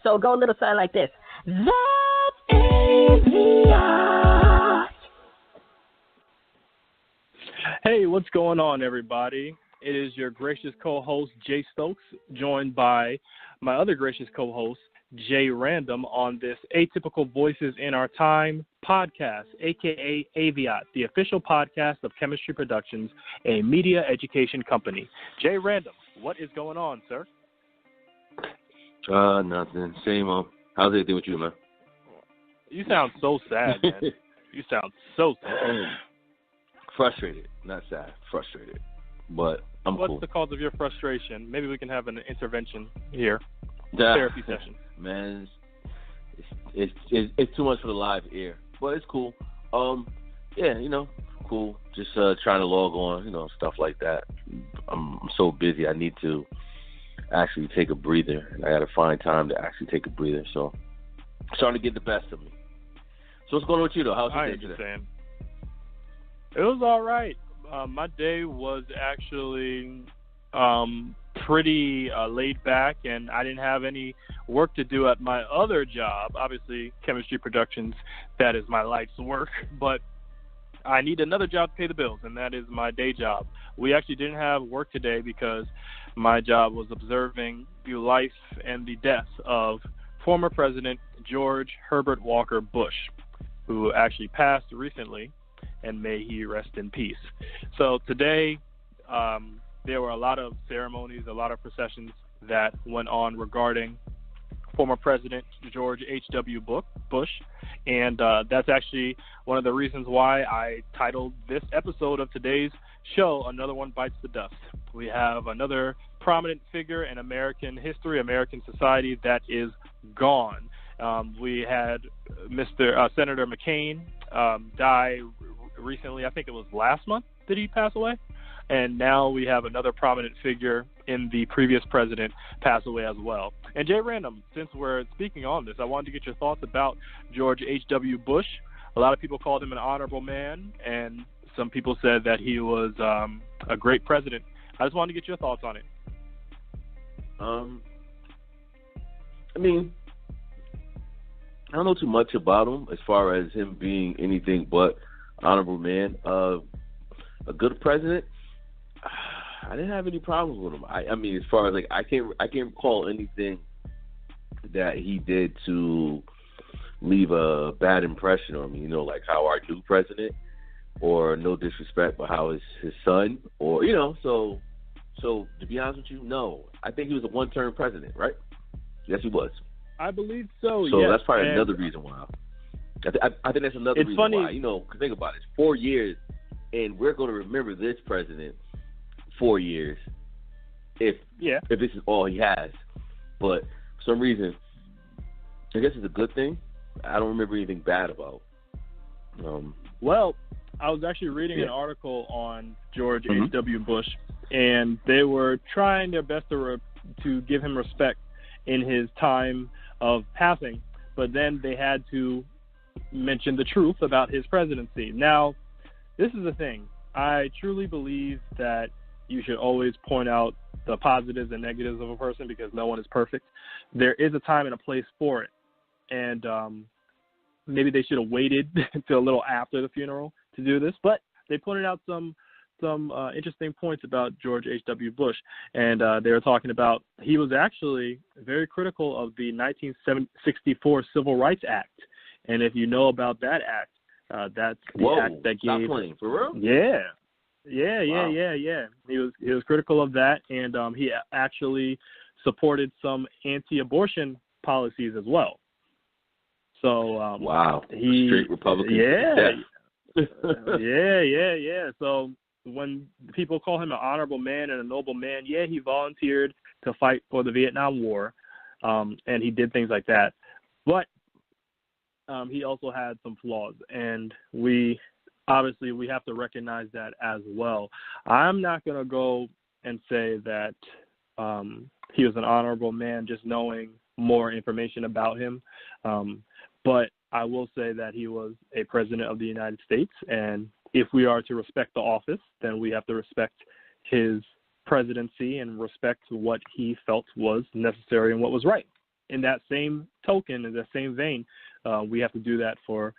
So go a little something like this. That AVIOT. Hey, what's going on, everybody? It is your gracious co-host, Jay Stokes, joined by my other gracious co-host, Jay Random, on this Atypical Voices in Our Time podcast, a.k.a. AVIOT, the official podcast of Chemistry Productions, a media education company. Jay Random, what is going on, sir? Nothing. Same old. How's everything with you, man? You sound so sad, man. You sound so sad. Frustrated. Not sad. Frustrated. But I'm What's cool. the cause of your frustration? Maybe we can have an intervention here. Therapy session. Man, it's too much for the live ear. But it's cool. Yeah, cool. Just trying to log on, stuff like that. I'm so busy. I need to actually take a breather. I got to find time to actually take a breather. So I'm starting to get the best of me. So what's going on with you, though? How's your day today? It was all right. My day was actually pretty laid back, and I didn't have any work to do at my other job. Obviously, Chemistry Productions, that is my life's work, but I need another job to pay the bills, and that is my day job. We actually didn't have work today because my job was observing the life and the death of former President George Herbert Walker Bush, who actually passed recently, and may he rest in peace. So today, there were a lot of ceremonies, a lot of processions that went on regarding former President George H.W. Bush, and that's actually one of the reasons why I titled this episode of today's show, Another One Bites the Dust. We have another prominent figure in American history, American society, that is gone. We had Senator McCain die recently. I think it was last month that he passed away. And now we have another prominent figure in the previous president pass away as well. And Jay Random, since we're speaking on this, I wanted to get your thoughts about George H.W. Bush. A lot of people called him an honorable man, and some people said that he was a great president. I just wanted to get your thoughts on it. I don't know too much about him as far as him being anything but honorable man. A good president, I didn't have any problems with him. I mean, as far as I can't recall anything that he did to leave a bad impression on me. Like how our new president, or no disrespect, but how his son, or So to be honest with you, no. I think he was a one-term president, right? Yes, he was. I believe so. So yes. that's probably another reason why. I think that's another reason funny. why. Cause think about it. It's 4 years, and we're going to remember this president 4 years if this is all he has. But for some reason, I guess it's a good thing. I don't remember anything bad about. Well, I was actually reading an article on George H.W. Bush, and they were trying their best to give him respect in his time of passing, but then they had to mention the truth about his presidency. Now, this is the thing. I truly believe that you should always point out the positives and negatives of a person because no one is perfect. There is a time and a place for it, and maybe they should have waited until a little after the funeral to do this, but they pointed out some interesting points about George H.W. Bush, and they were talking about he was actually very critical of the 1964 Civil Rights Act, and if you know about that act, that's the act that gave. Stop playing, for real? Yeah. Wow. He was critical of that, and he actually supported some anti-abortion policies as well. So wow, straight Republican. Yeah. So when people call him an honorable man and a noble man, he volunteered to fight for the Vietnam War, and he did things like that. But he also had some flaws, and we have to recognize that as well. I'm not going to go and say that he was an honorable man just knowing more information about him, but I will say that he was a president of the United States, and if we are to respect the office, then we have to respect his presidency and respect what he felt was necessary and what was right. in that same token, in that same vein, we have to do that for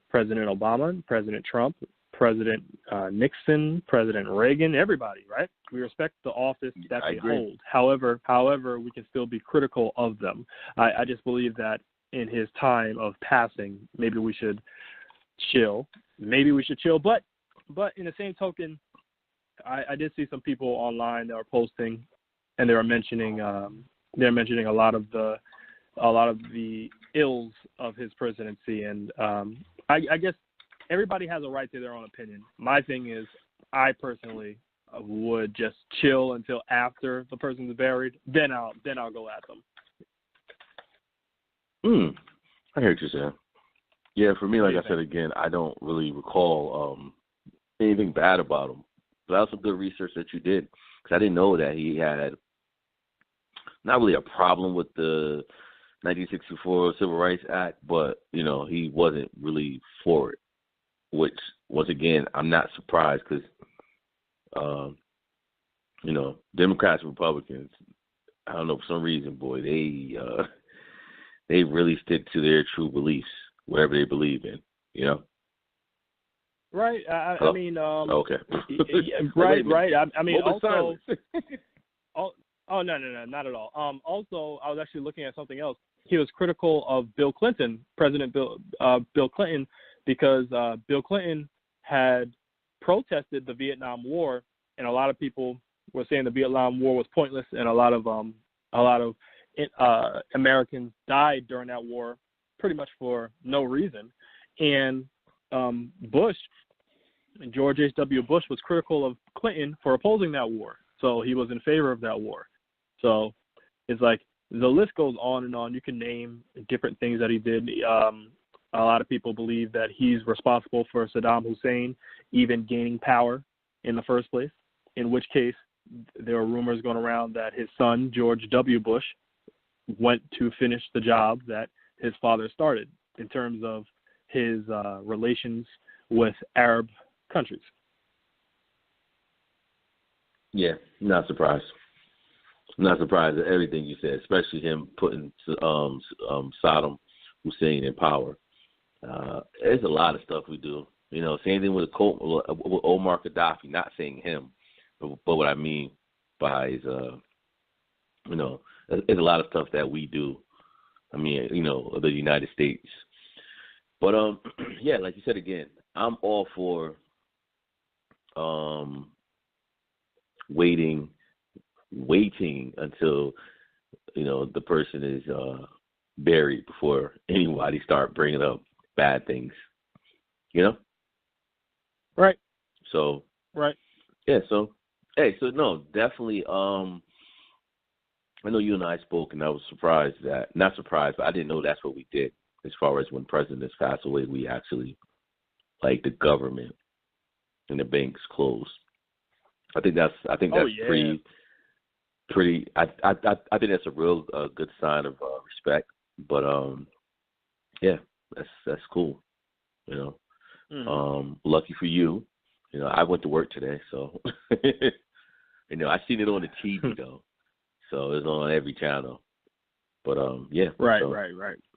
President Obama, President Trump, President Nixon, President Reagan, everybody, right? We respect the office that they hold. However, we can still be critical of them. I just believe that in his time of passing, maybe we should chill. But in the same token, I did see some people online that were posting, and they were mentioning a lot of the ills of his presidency, and I guess everybody has a right to their own opinion. My thing is, I personally would just chill until after the person's buried, then I'll go at them. I hear what you're saying. Yeah, for me, like I said again, I don't really recall anything bad about him. But that was some good research that you did, because I didn't know that he had not really a problem with the 1964 Civil Rights Act, but, he wasn't really for it, which, once again, I'm not surprised because, Democrats and Republicans, I don't know, for some reason, boy, they really stick to their true beliefs, whatever they believe in, Right. I mean, okay. right. I mean, also. Oh, no, not at all. Also, I was actually looking at something else. He was critical of Bill Clinton, President Bill Clinton, because Bill Clinton had protested the Vietnam War, and a lot of people were saying the Vietnam War was pointless, and a lot of Americans died during that war pretty much for no reason. And George H.W. Bush was critical of Clinton for opposing that war. So he was in favor of that war. So it's like the list goes on and on. You can name different things that he did. A lot of people believe that he's responsible for Saddam Hussein even gaining power in the first place, in which case there are rumors going around that his son, George W. Bush, went to finish the job that his father started in terms of his relations with Arab countries. Yeah, not surprised. Not surprised at everything you said, especially him putting Saddam Hussein in power. There's a lot of stuff we do. Same thing with Omar Gaddafi, not saying him, but what I mean by is, there's a lot of stuff that we do. I mean, the United States. But, yeah, like you said again, I'm all for waiting until, the person is buried before anybody start bringing up bad things, Right. So. Right. Yeah, so, no, definitely, I know you and I spoke, and I was not surprised, but I didn't know that's what we did. As far as when presidents pass away, we actually, like, the government and the banks close. I think that's pretty. I think that's a real good sign of respect. But yeah, that's cool. Lucky for you. I went to work today, so I seen it on the TV though, so it's on every channel. But yeah. Right.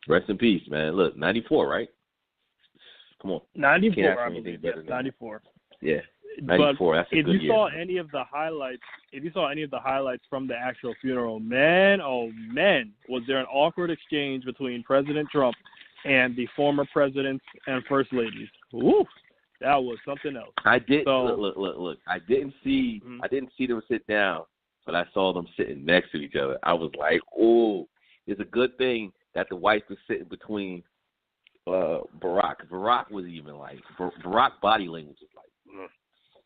Rest in peace, man. Look, 94, right? Come on. 94, I believe. Yes, 94. Yeah. 94. But that's a good year. If you saw any of the highlights from the actual funeral, man, was there an awkward exchange between President Trump and the former presidents and first ladies? Ooh, that was something else. I did look. I didn't see them sit down, but I saw them sitting next to each other. I was like, oh, it's a good thing that the wife was sitting between Barack. Barack was even like Barack body language was like,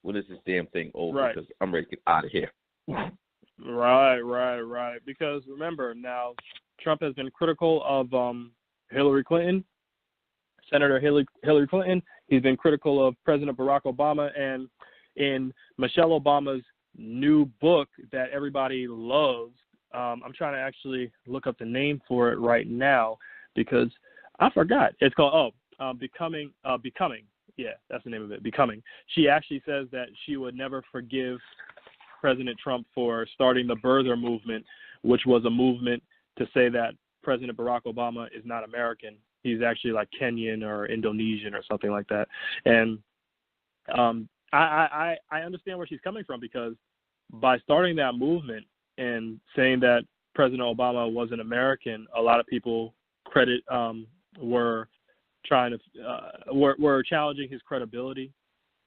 when is this damn thing over? Right. Because I'm ready to get out of here. Right. Because remember now, Trump has been critical of Hillary Clinton, Senator Hillary Clinton. He's been critical of President Barack Obama, and in Michelle Obama's new book that everybody loves, I'm trying to actually look up the name for it right now because I forgot. It's called Becoming. Yeah, that's the name of it, Becoming. She actually says that she would never forgive President Trump for starting the birther movement, which was a movement to say that President Barack Obama is not American. He's actually like Kenyan or Indonesian or something like that. And I understand where she's coming from, because by starting that movement and saying that President Obama was an American, a lot of people were challenging his credibility,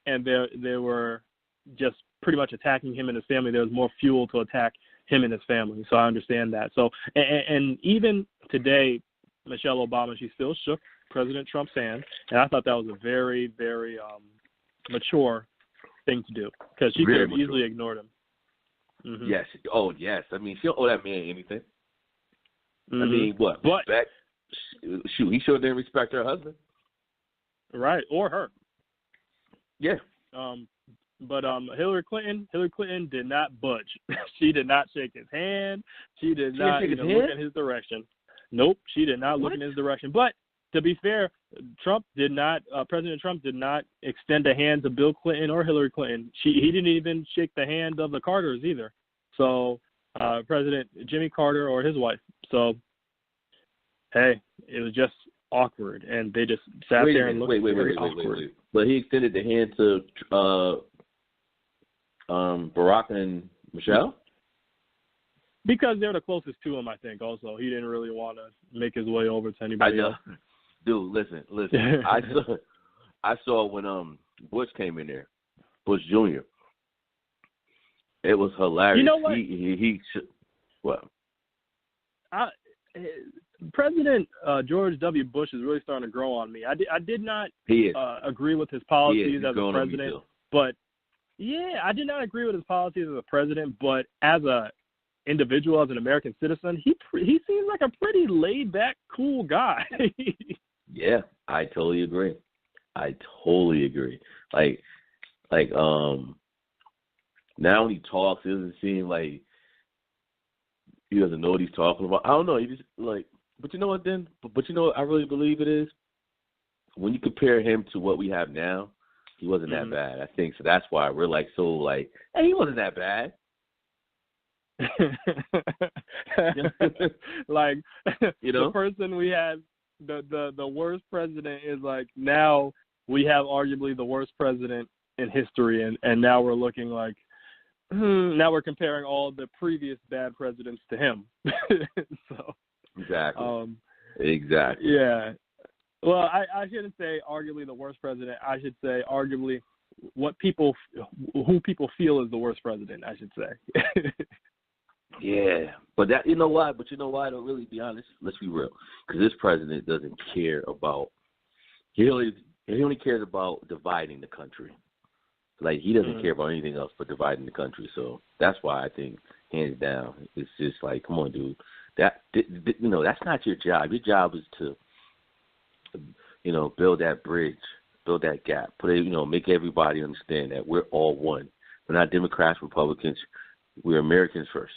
and they were just pretty much attacking him and his family. There was more fuel to attack him and his family. So I understand that. So and even today, Michelle Obama, she still shook President Trump's hand, and I thought that was a very, very mature thing to do, because she could have easily ignored him. Mm-hmm. Yes. Oh, yes. I mean, she don't owe that man anything. Mm-hmm. I mean, what? But, respect? Shoot, he sure didn't respect her husband. Right, or her. Yeah. But Hillary Clinton did not budge. She did not shake his hand. She did not even look in his direction. Nope, she did not look in his direction. But to be fair, President Trump did not extend a hand to Bill Clinton or Hillary Clinton. He didn't even shake the hand of the Carters either. So President Jimmy Carter or his wife. So, hey, it was just awkward, and they just sat there and looked very awkward. Wait. But he extended the hand to Barack and Michelle? Because they're the closest to him, I think. Also, he didn't really want to make his way over to anybody else. Dude, listen. I saw when Bush came in there, Bush Jr. It was hilarious. You know what? What? President George W. Bush is really starting to grow on me. I did not agree with his policies as a president, but I did not agree with his policies as a president. But as a individual, as an American citizen, he seems like a pretty laid back, cool guy. Yeah, I totally agree. Like now when he talks, it doesn't seem like he doesn't know what he's talking about. I don't know. He just but you know what then? But you know what I really believe it is? When you compare him to what we have now, he wasn't that bad. I think so. That's why we're hey, he wasn't that bad. The person we had, the worst president is now we have arguably the worst president in history, and now we're looking now we're comparing all the previous bad presidents to him. So exactly. Yeah. Well, I shouldn't say arguably the worst president. I should say arguably who people feel is the worst president, I should say. Yeah, but you know why? To really be honest, let's be real, because this president doesn't care about. He only cares about dividing the country. He doesn't care about anything else but dividing the country. So that's why I think, hands down, it's just come on, dude. That's not your job. Your job is to, build that bridge, build that gap, make everybody understand that we're all one. We're not Democrats, Republicans. We're Americans first.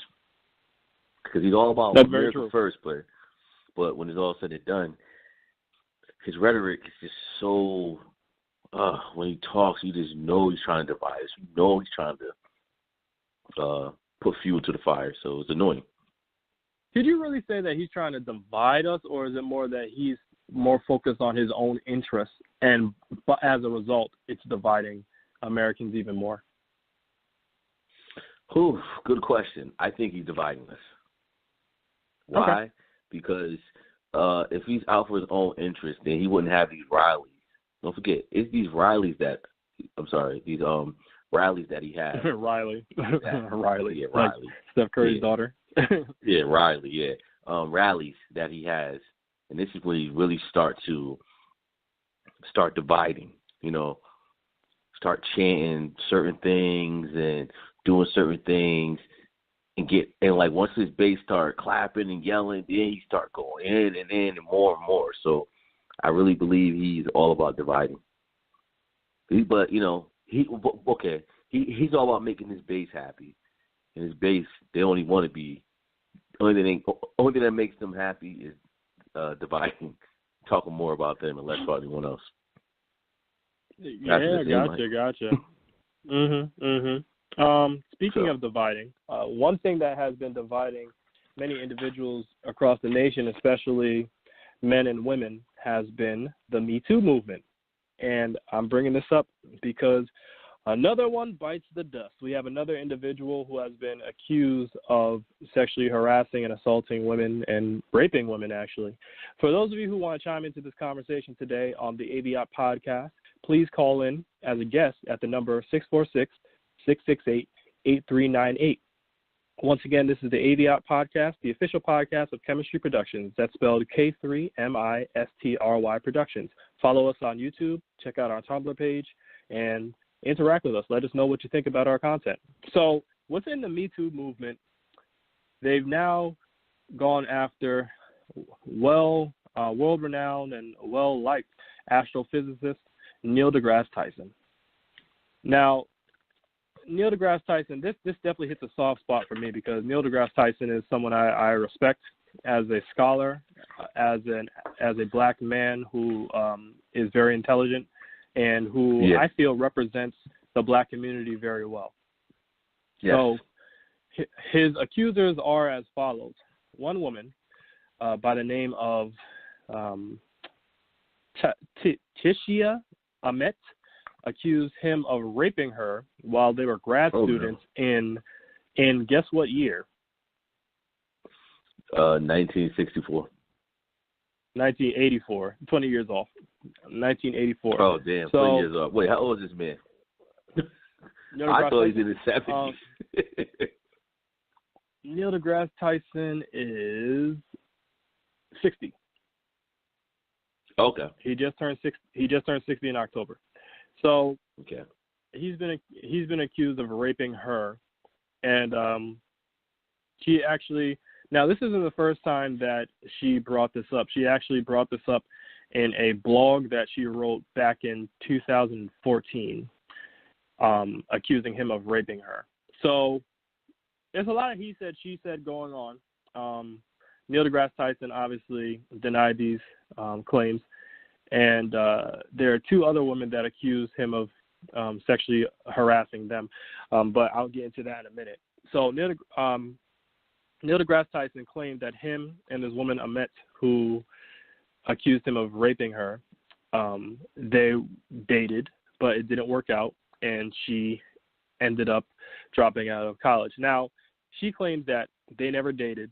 Because he's all about America first, but when it's all said and done, his rhetoric is just so. When he talks, you just know he's trying to divide us. You know he's trying to put fuel to the fire. So it's annoying. Did you really say that he's trying to divide us, or is it more that he's more focused on his own interests, and as a result, it's dividing Americans even more? Good question. I think he's dividing us. Why? Okay. Because if he's out for his own interest, then he wouldn't have these rallies. Don't forget, it's these rallies that he has. Riley. Riley. Yeah, Riley. Steph Curry's daughter. Yeah, Riley, yeah. Rallies that he has. And this is where he really start dividing, start chanting certain things and doing certain things and once his base start clapping and yelling, then he start going in and more and more. So I really believe he's all about dividing. He's all about making his base happy. And his base, they only want to be, only thing that makes them happy is dividing, talking more about them and less about anyone else. Gotcha. Speaking of dividing, one thing that has been dividing many individuals across the nation, especially men and women, has been the Me Too movement. And I'm bringing this up because another one bites the dust. We have another individual who has been accused of sexually harassing and assaulting women and raping women, actually. For those of you who want to chime into this conversation today on the AVIOT podcast, please call in as a guest at the number 646-668-8398. Once again, this is the AVIOT podcast, the official podcast of Chemistry Productions. That's spelled K3MISTRY Productions. Follow us on YouTube, check out our Tumblr page, and interact with us. Let us know what you think about our content. So within the Me Too movement, they've now gone after world-renowned and well-liked astrophysicist Neil deGrasse Tyson. Now, Neil deGrasse Tyson, this definitely hits a soft spot for me because Neil deGrasse Tyson is someone I respect as a scholar, as a black man who is very intelligent and who I feel represents the black community very well. Yes. So his accusers are as follows. One woman by the name of Tishia Ahmet accused him of raping her while they were grad students in guess what year? 1964. 1984. 20 years off. 1984. Oh, damn. So, 20 years off. Wait, how old is this man? I thought he was in his 70s. Neil deGrasse Tyson is 60. Okay. He just turned 60 in October. So he's been accused of raping her, and she actually, now this isn't the first time that she brought this up. She actually brought this up in a blog that she wrote back in 2014, accusing him of raping her. So there's a lot of he said, she said going on. Neil deGrasse Tyson obviously denied these claims. And there are two other women that accuse him of sexually harassing them, but I'll get into that in a minute. So Neil deGrasse Tyson claimed that him and this woman Ahmet, who accused him of raping her, they dated, but it didn't work out, and she ended up dropping out of college. Now, she claims that they never dated,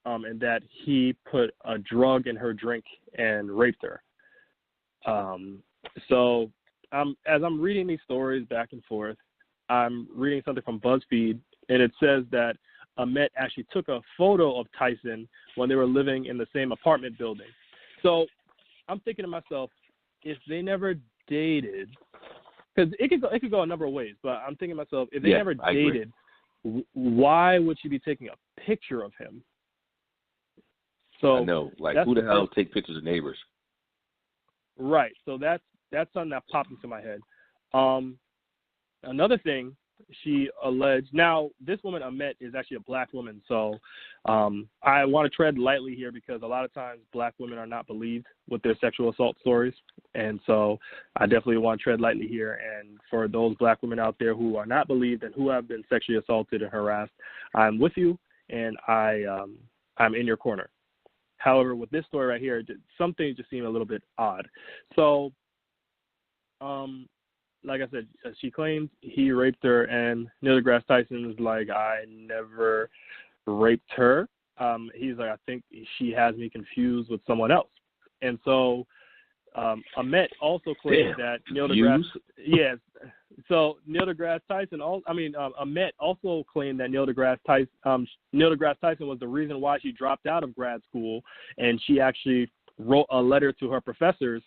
and that he put a drug in her drink and raped her. So as I'm reading these stories back and forth, I'm reading something from BuzzFeed, and it says that Ahmet actually took a photo of Tyson when they were living in the same apartment building. So I'm thinking to myself, if they never dated, because it could go a number of ways, but I'm thinking to myself, if they never dated, why would she be taking a picture of him? So I know, like who the hell take pictures of neighbors? Right. So that's something that popped into my head. Another thing she alleged. Now, this woman Ahmet is actually a black woman, so I want to tread lightly here because a lot of times black women are not believed with their sexual assault stories, and so I definitely want to tread lightly here. And for those black women out there who are not believed and who have been sexually assaulted and harassed, I'm with you, and I'm in your corner. However, with this story right here, some things just seem a little bit odd. So, like I said, she claims he raped her, and Neil deGrasse Tyson was like, I never raped her. He's like, I think she has me confused with someone else. And so Ahmet also claimed that Neil deGrasse, so Neil deGrasse Tyson, Ahmet also claimed that Neil deGrasse Tyson was the reason why she dropped out of grad school, and she actually wrote a letter to her professors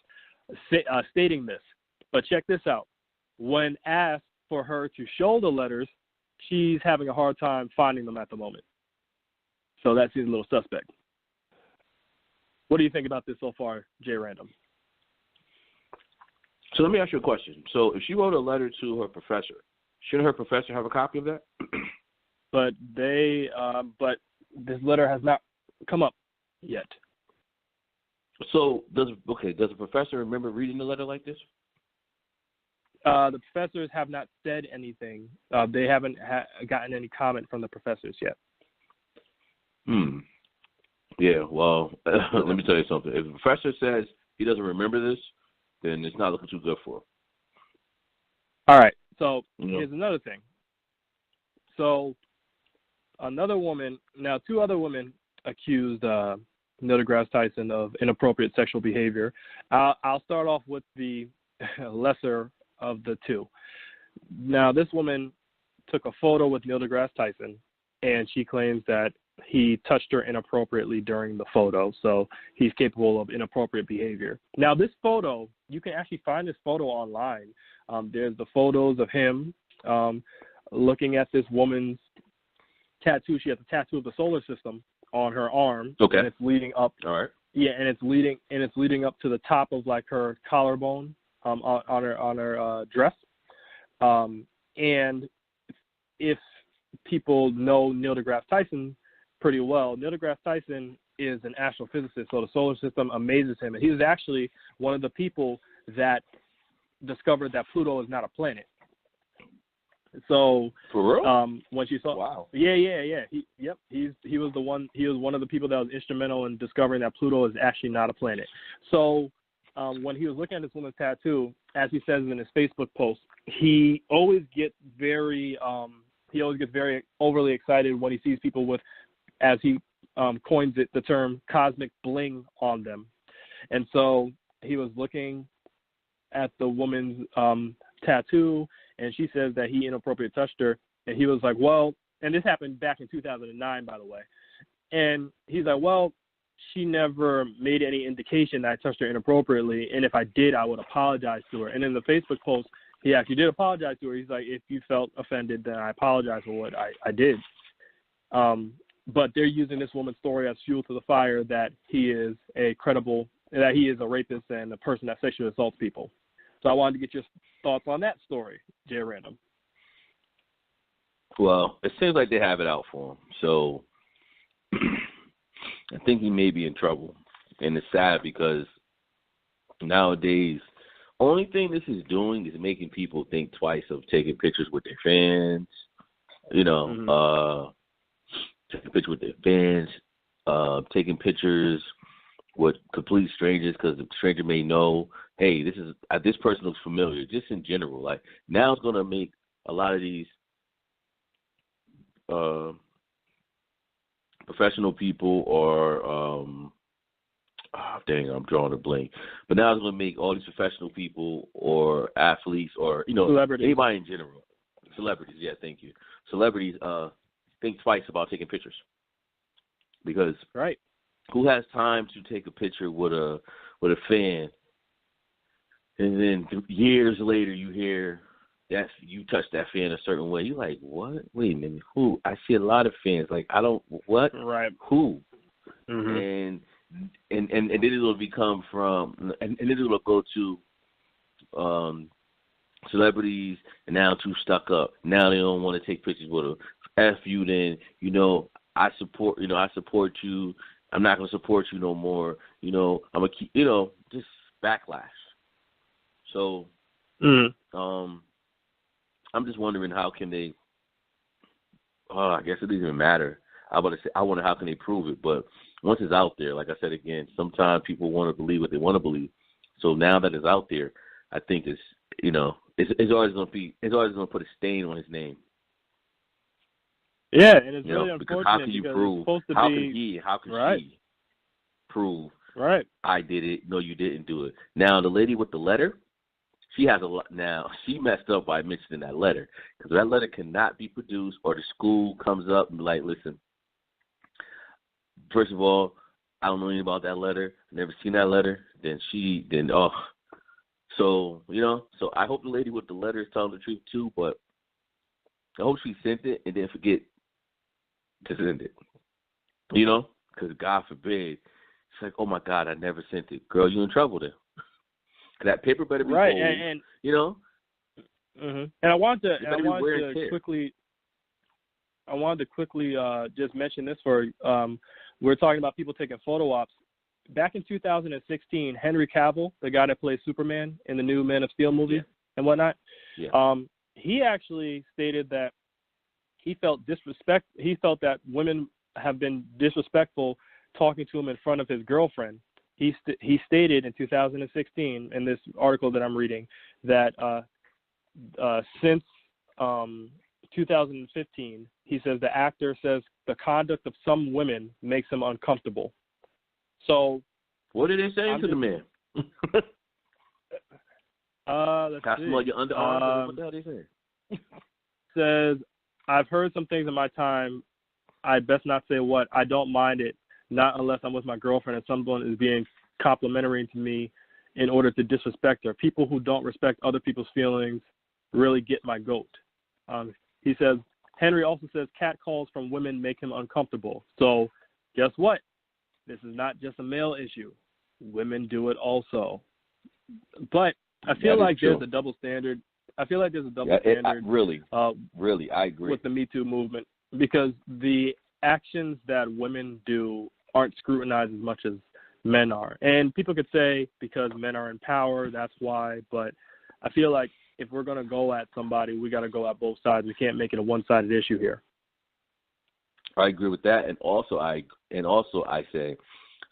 stating this. But check this out. When asked for her to show the letters, she's having a hard time finding them at the moment. So that seems a little suspect. What do you think about this so far, Jay Random? So let me ask you a question. So if she wrote a letter to her professor, shouldn't her professor have a copy of that? But this letter has not come up yet. So does the professor remember reading the letter like this? The professors have not said anything. They haven't gotten any comment from the professors yet. Yeah, well, let me tell you something. If a professor says he doesn't remember this, then it's not looking too good for him. All right, so here's another thing. So another woman, now two other women accused Neil deGrasse Tyson of inappropriate sexual behavior. I'll start off with the lesser of the two. Now, this woman took a photo with Neil deGrasse Tyson, and she claims that he touched her inappropriately during the photo, so he's capable of inappropriate behavior. Now, this photo, you can actually find this photo online. There's the photos of him looking at this woman's tattoo. She has a tattoo of the solar system on her arm, and it's leading up. All right. Yeah, and it's leading up to the top of like her collarbone on her dress. And if people know Neil deGrasse Tyson pretty well, Neil deGrasse Tyson is an astrophysicist, so the solar system amazes him, and he was actually one of the people that discovered that Pluto is not a planet. So for real, when she saw, wow, yeah, he was one of the people that was instrumental in discovering that Pluto is actually not a planet. So when he was looking at this woman's tattoo, as he says in his Facebook post, he always gets very overly excited when he sees people with, as he coins it, the term cosmic bling on them. And so he was looking at the woman's tattoo, and she says that he inappropriately touched her, and he was like, well, and this happened back in 2009, by the way, and he's like, well, she never made any indication that I touched her inappropriately, and if I did, I would apologize to her. And in the Facebook post, he actually did apologize to her. He's like, if you felt offended, then I apologize for what I did. But they're using this woman's story as fuel to the fire that he is a rapist and a person that sexually assaults people. So I wanted to get your thoughts on that story, Jay Random. Well, it seems like they have it out for him. So I think he may be in trouble. And it's sad because nowadays, only thing this is doing is making people think twice of taking pictures with their fans, taking pictures with their fans, taking pictures with complete strangers because the stranger may know, hey, this person looks familiar. Just in general, like now it's going to make a lot of these professional people or I'm drawing a blank. But now it's going to make all these professional people or athletes or celebrities. Anybody in general, celebrities. Yeah, thank you. Celebrities think twice about taking pictures because right. Who has time to take a picture with a fan, and then years later you hear that you touched that fan a certain way? You're like, what? Wait a minute, who? I see a lot of fans. Like, I don't, what? Right. Who? Mm-hmm. And then it'll become from, and then it'll go to celebrities, and now too stuck up. Now they don't want to take pictures with them. F you, then I support you. I'm not going to support you no more. I'm going to keep, just backlash. So, I'm just wondering how can they, I guess it doesn't even matter. I wonder how can they prove it. But once it's out there, like I said again, sometimes people want to believe what they want to believe. So now that it's out there, I think it's always going to put a stain on his name. Yeah, and it's really unfortunate because how can you prove? How can she prove? Right. I did it. No, you didn't do it. Now the lady with the letter, she has a lot. Now she messed up by mentioning that letter because that letter cannot be produced, or the school comes up and be like, listen. First of all, I don't know anything about that letter. Never seen that letter. So so I hope the lady with the letter is telling the truth too, but I hope she sent it and didn't forget to send it. Because God forbid, it's like, oh my God, I never sent it. Girl, you in trouble then. That paper better be right, cold, And I wanted to quickly just mention this for we're talking about people taking photo ops. Back in 2016, Henry Cavill, the guy that plays Superman in the new Man of Steel movie and whatnot, he actually stated that he felt that women have been disrespectful talking to him in front of his girlfriend. He stated in 2016 in this article that I'm reading that since 2015, he says the actor says the conduct of some women makes him uncomfortable. So, what are they saying to the man? Let's see. Smell your underarms. What the hell are they saying? Says, I've heard some things in my time. I'd best not say what. I don't mind it, not unless I'm with my girlfriend and someone is being complimentary to me in order to disrespect her. People who don't respect other people's feelings really get my goat. He says, Henry also says cat calls from women make him uncomfortable. So guess what? This is not just a male issue. Women do it also. But I feel like there's a double standard. Really, I agree. With the Me Too movement, because the actions that women do aren't scrutinized as much as men are. And people could say because men are in power, that's why. But I feel like if we're going to go at somebody, we got to go at both sides. We can't make it a one-sided issue here. I agree with that. And also I say,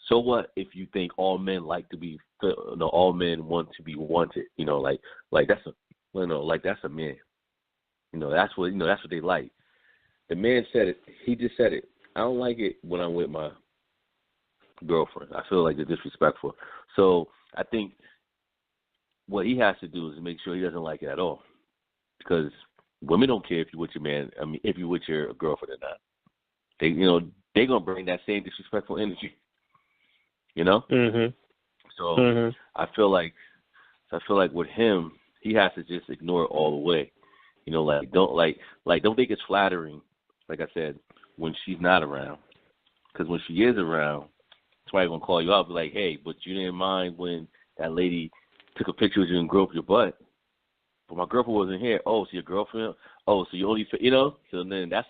so what if you think all men like to be, all men want to be wanted? That's a man. That's what they like. The man said it. He just said it. I don't like it when I'm with my girlfriend. I feel like they're disrespectful. So I think what he has to do is make sure he doesn't like it at all, because women don't care if you're with your man. I mean, if you're with your girlfriend or not. They're gonna bring that same disrespectful energy. Mm-hmm. So I feel like with him, he has to just ignore it all the way. Don't think it's flattering, like I said, when she's not around. Because when she is around, somebody's going to call you out and be like, hey, but you didn't mind when that lady took a picture of you and groped your butt. But my girlfriend wasn't here. Oh, so your girlfriend? Oh, so you only, So then that's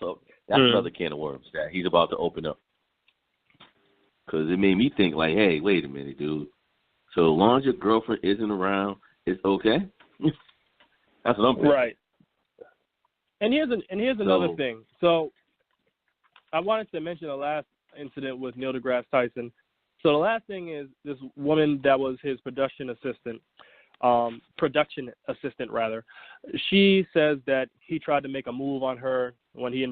another can of worms that he's about to open up. Because it made me think like, hey, wait a minute, dude. So as long as your girlfriend isn't around, it's okay? That's what I'm thinking. Right. And here's another thing. So I wanted to mention the last incident with Neil deGrasse Tyson. So the last thing is this woman that was his production assistant, she says that he tried to make a move on her when he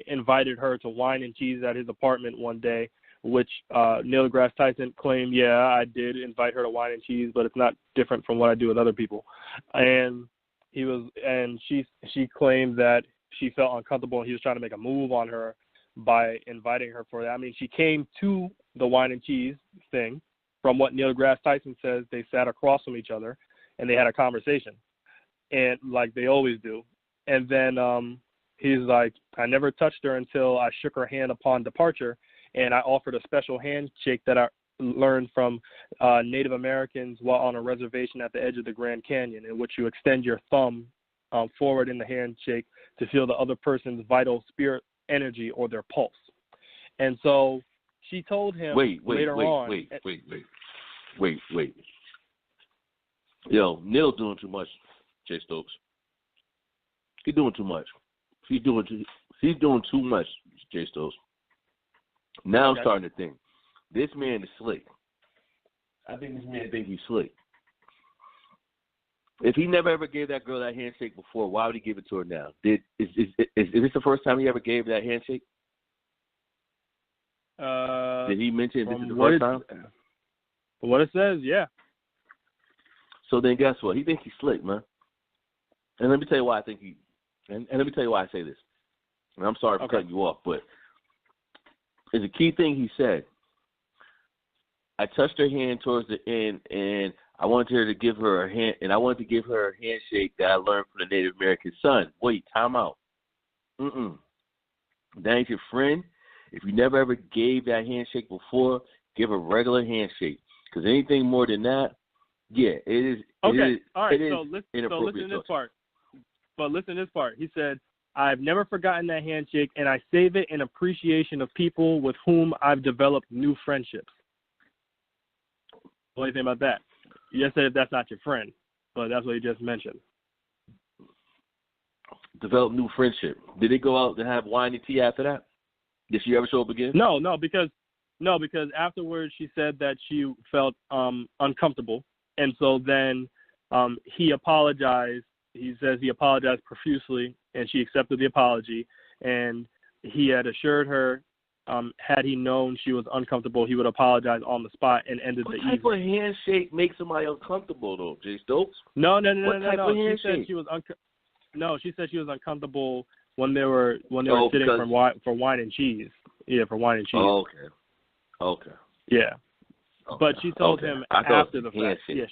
invited her to wine and cheese at his apartment one day, which Neil deGrasse Tyson claimed, yeah, I did invite her to wine and cheese, but it's not different from what I do with other people. And she claimed that she felt uncomfortable and he was trying to make a move on her by inviting her for that. I mean, she came to the wine and cheese thing. From what Neil deGrasse Tyson says, they sat across from each other and they had a conversation, and like they always do. And then he's like, I never touched her until I shook her hand upon departure, and I offered a special handshake that I learned from Native Americans while on a reservation at the edge of the Grand Canyon, in which you extend your thumb forward in the handshake to feel the other person's vital spirit energy or their pulse. And so she told him later on. Wait. Yo, Neil's doing too much, Jay Stokes. He's doing too much. He's doing too much, Jay Stokes. Now I'm starting to think, this man is slick. I think this man thinks he's slick. If he never ever gave that girl that handshake before, why would he give it to her now? Is this the first time he ever gave that handshake? Did he mention this is the first time? From what it says, yeah. So then guess what? He thinks he's slick, man. And let me tell you why I think and let me tell you why I say this. And I'm sorry for cutting you off, but it's a key thing he said. I touched her hand towards the end, and I wanted her to give her a hand, and I wanted to give her a handshake that I learned from the Native American son. Wait, time out. That ain't your friend. If you never ever gave that handshake before, give a regular handshake. Because anything more than that, yeah, it is. Okay, all right. So listen to this part. But listen to this part. He said, I've never forgotten that handshake, and I save it in appreciation of people with whom I've developed new friendships. What do you think about that? You just said if that's not your friend, but that's what you just mentioned. Develop new friendship. Did they go out to have wine and tea after that? Did she ever show up again? No, because afterwards she said that she felt uncomfortable, and so then he apologized. He says he apologized profusely, and she accepted the apology. And he had assured her, had he known she was uncomfortable, he would apologize on the spot and ended the evening. What type of handshake makes somebody uncomfortable, though, Jay Stokes? No. She said she was she said she was uncomfortable when they were sitting for wine and cheese. Yeah, for wine and cheese. Oh, okay. Yeah. Okay. But she told him after the fact. Yeah,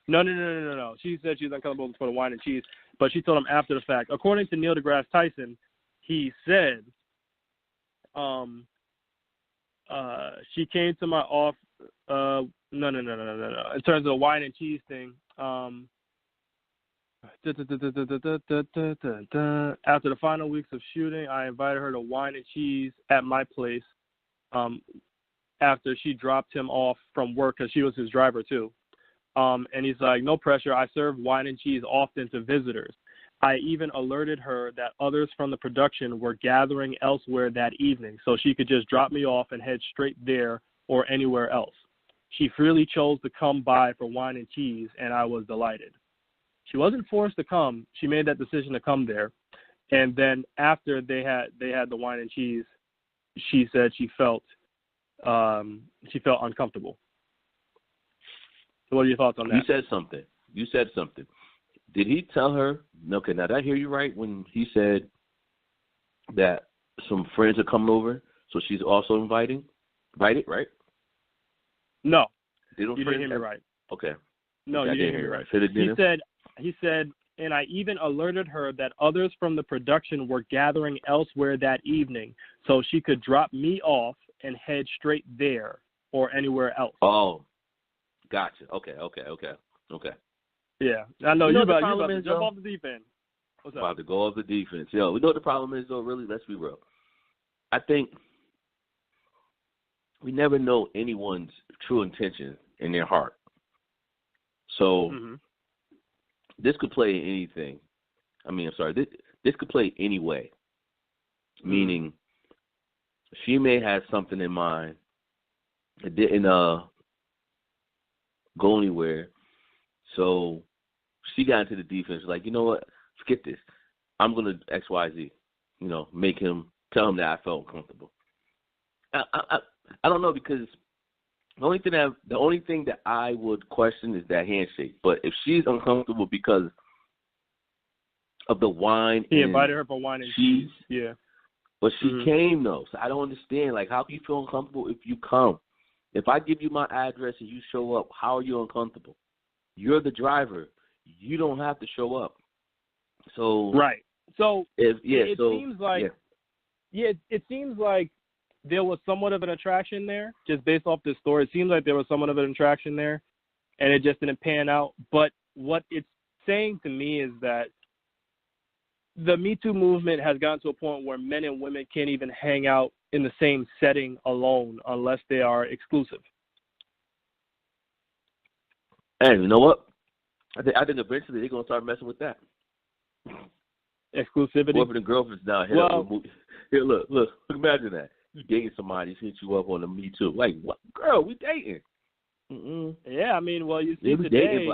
No. She said she was uncomfortable for the wine and cheese, but she told him after the fact. According to Neil deGrasse Tyson, he said, she came to my office. No. In terms of the wine and cheese thing, after the final weeks of shooting, I invited her to wine and cheese at my place. After she dropped him off from work, because she was his driver too. And he's like, no pressure. I serve wine and cheese often to visitors. I even alerted her that others from the production were gathering elsewhere that evening, so she could just drop me off and head straight there or anywhere else. She freely chose to come by for wine and cheese, and I was delighted. She wasn't forced to come. She made that decision to come there. And then after they had the wine and cheese, she said she felt uncomfortable. So what are your thoughts on that? You said something. Did he tell her? Okay, now did I hear you right when he said that some friends are coming over, so she's also invited, right? No. You didn't hear me right. Okay. No, you didn't hear me right. He said, and I even alerted her that others from the production were gathering elsewhere that evening, so she could drop me off and head straight there or anywhere else. Oh, gotcha. Okay. Yeah, I know you're about to jump off the deep end. What's up? About to go off the defense. Yo, we know what the problem is, though, really. Let's be real. I think we never know anyone's true intention in their heart. So this could play anything. This could play any way. Meaning she may have something in mind that didn't go anywhere. So she got into the defense, like, you know what? Forget this. I'm going to X, Y, Z. Tell him that I felt uncomfortable. I don't know, because the only thing that I would question is that handshake. But if she's uncomfortable because of the wine, he invited her for wine and cheese. Yeah. But she came though, so I don't understand. Like, how can you feel uncomfortable if you come? If I give you my address and you show up, how are you uncomfortable? You're the driver. You don't have to show up. So right. So it seems like there was somewhat of an attraction there, just based off this story. It seems like there was somewhat of an attraction there, and it just didn't pan out. But what it's saying to me is that the Me Too movement has gotten to a point where men and women can't even hang out in the same setting alone unless they are exclusive. And you know what? I think eventually they're going to start messing with that. Exclusivity? Boyfriend and girlfriends now. Here, look, imagine that. You dating somebody, hit you up on the Me Too. Like, what? Girl, we dating. Yeah, you see today,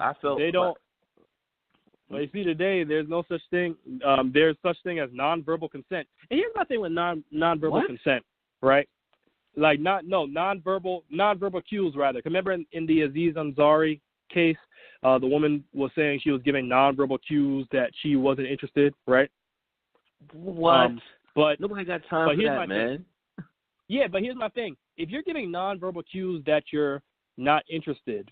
you see today, there's no such thing. There's such thing as nonverbal consent. And here's my thing with nonverbal consent, right? Like, nonverbal cues, rather. Remember in the Aziz Ansari case, the woman was saying she was giving nonverbal cues that she wasn't interested, right? What? But nobody got time for that, man. Yeah, but here's my thing. If you're giving nonverbal cues that you're not interested,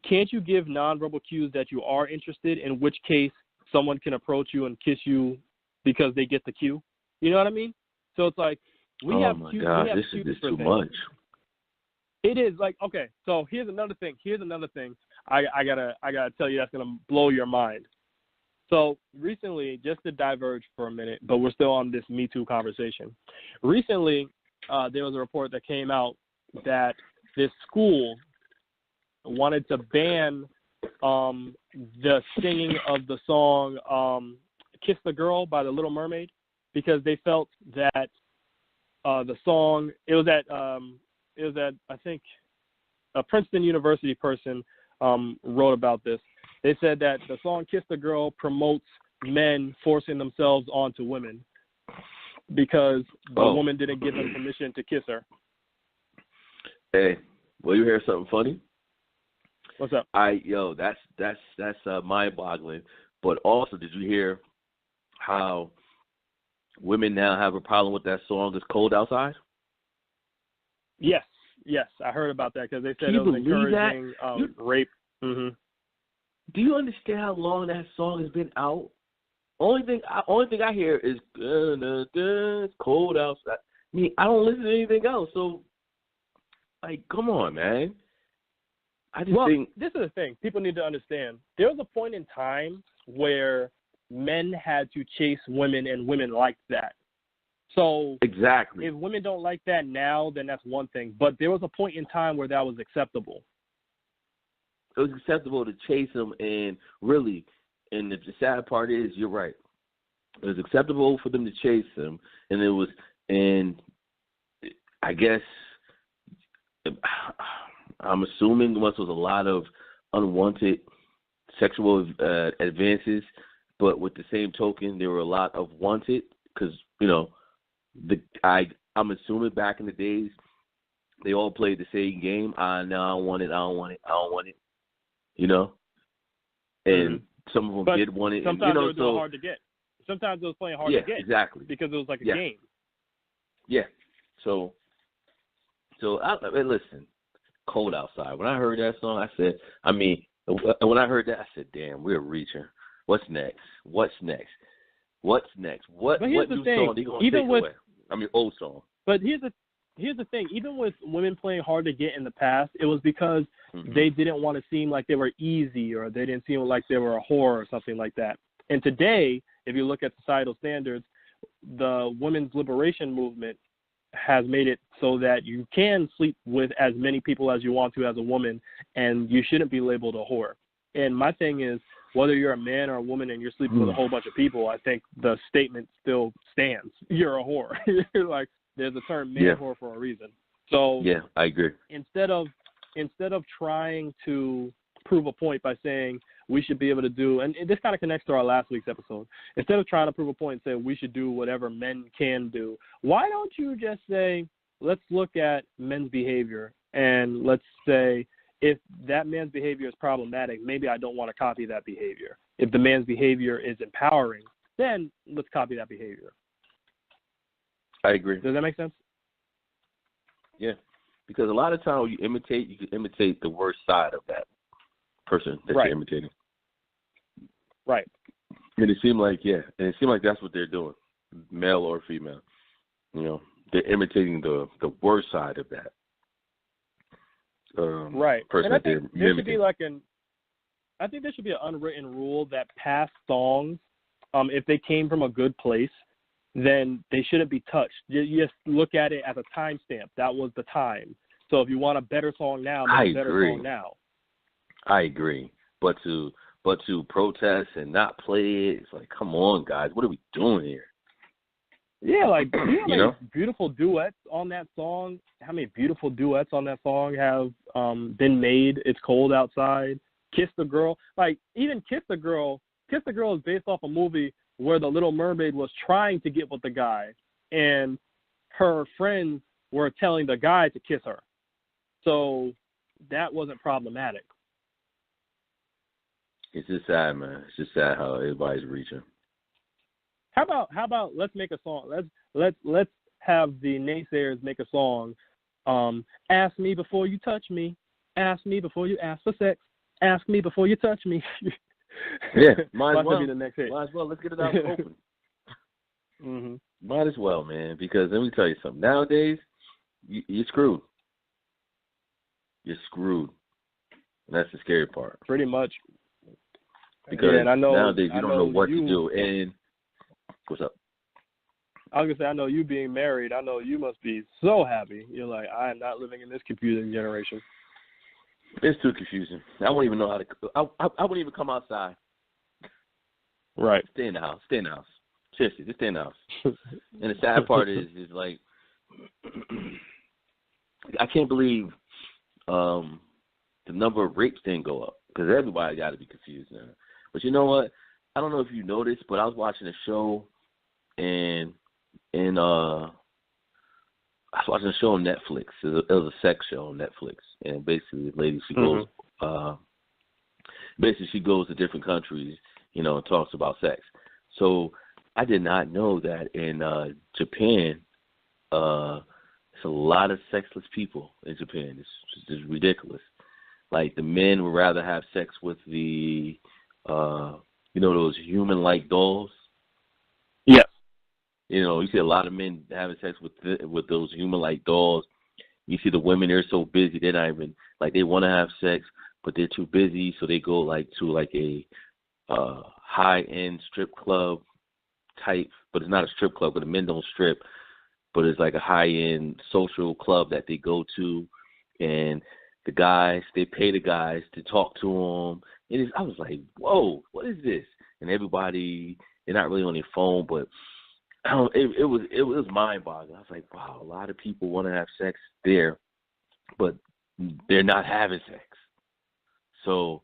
can't you give nonverbal cues that you are interested, in which case someone can approach you and kiss you because they get the cue? You know what I mean? So it's like we have cues. Oh, my God, this is too much. It is like, okay, so here's another thing. I gotta tell you that's gonna blow your mind. So recently, just to diverge for a minute, but we're still on this Me Too conversation. Recently, there was a report that came out that this school wanted to ban the singing of the song "Kiss the Girl" by the Little Mermaid, because they felt that the song. It was at I think a Princeton University person wrote about this. They said that the song "Kiss the Girl" promotes men forcing themselves onto women because the woman didn't give them permission to kiss her. Hey, will you hear something funny? What's up? That's mind-boggling. But also, did you hear how women now have a problem with that song, "It's Cold Outside"? Yes, I heard about that because they said Can you it was believe encouraging rape. Mm-hmm. Do you understand how long that song has been out? Only thing I hear is "It's cold outside." I mean, I don't listen to anything else. So, like, come on, man. I just think this is the thing. People need to understand. There was a point in time where men had to chase women, and women liked that. So exactly. If women don't like that now, then that's one thing. But there was a point in time where that was acceptable. It was acceptable to chase them, and really, and the sad part is, you're right. It was acceptable for them to chase them, and I guess I'm assuming once there was a lot of unwanted sexual advances, but with the same token, there were a lot of wanted because I'm assuming back in the days they all played the same game. No, I don't want it. I don't want it. And some of them did want it. Sometimes they were doing hard to get. Sometimes it was playing hard to get. Exactly. Because it was like a game. Yeah. So listen, "Cold Outside." When I heard that song, when I heard that, I said, "Damn, we're reaching. What's next? What new song they gonna take away?" Old song. But here's the thing. Even with women playing hard to get in the past, it was because they didn't want to seem like they were easy, or they didn't seem like they were a whore or something like that. And today, if you look at societal standards, the women's liberation movement has made it so that you can sleep with as many people as you want to as a woman, and you shouldn't be labeled a whore. And my thing is, whether you're a man or a woman and you're sleeping with a whole bunch of people, I think the statement still stands. You're a whore. Like, there's a term man whore for a reason. So yeah, I agree. Instead of trying to prove a point by saying we should be able to do, and this kind of connects to our last week's episode, instead of trying to prove a point and say we should do whatever men can do, why don't you just say, let's look at men's behavior, and let's say, if that man's behavior is problematic, maybe I don't want to copy that behavior. If the man's behavior is empowering, then let's copy that behavior. I agree. Does that make sense? Yeah, because a lot of times you can imitate the worst side of that person that you're imitating. Right. And it seemed like that's what they're doing, male or female. They're imitating the worst side of that. Right. Person and I think there should be I think there should be an unwritten rule that past songs, if they came from a good place, then they shouldn't be touched. You just look at it as a timestamp. That was the time. So if you want a better song now, make a better song now. I agree. But to protest and not play it, it's like, come on, guys, what are we doing here? Yeah, like beautiful duets on that song. How many beautiful duets on that song have been made? It's Cold Outside, Kiss the Girl. Like, even Kiss the Girl is based off a movie where the Little Mermaid was trying to get with the guy, and her friends were telling the guy to kiss her. So that wasn't problematic. It's just sad, man. It's just sad how everybody's reaching. How about let's make a song. Let's have the naysayers make a song. Ask me before you touch me. Ask me before you ask for sex. Ask me before you touch me. Yeah, might as well. Be the next hit. Might as well. Let's get it out open. Might as well, man. Because let me tell you something. Nowadays, you're screwed. You're screwed. And that's the scary part. Pretty much. Because nowadays you don't know what to do. And what's up? I was going to say, I know you being married, I know you must be so happy. You're like, I am not living in this confusing generation. It's too confusing. I wouldn't even know how to I wouldn't even come outside. Right. Stay in the house. Seriously, just stay in the house. And the sad part is like, I can't believe the number of rapes didn't go up, because everybody got to be confused now. But you know what? I don't know if you noticed, but I was watching a show, and I was watching a show on Netflix. It was a sex show on Netflix, and basically the lady, she goes, she goes to different countries, you know, and talks about sex. So I did not know that in Japan, it's a lot of sexless people in Japan. It's just ridiculous. Like, the men would rather have sex with the, you know, those human-like dolls. Yes. You know, you see a lot of men having sex with those human-like dolls. You see the women, they're so busy, they're not even, like, they want to have sex, but they're too busy, so they go, like, to, like, a high-end strip club type, but it's not a strip club, but the men don't strip, but it's like a high-end social club that they go to, and the guys, they pay the guys to talk to them. And I was like, whoa, what is this? And everybody, they're not really on their phone, but it was mind-boggling. I was like, wow, a lot of people want to have sex there, but they're not having sex. So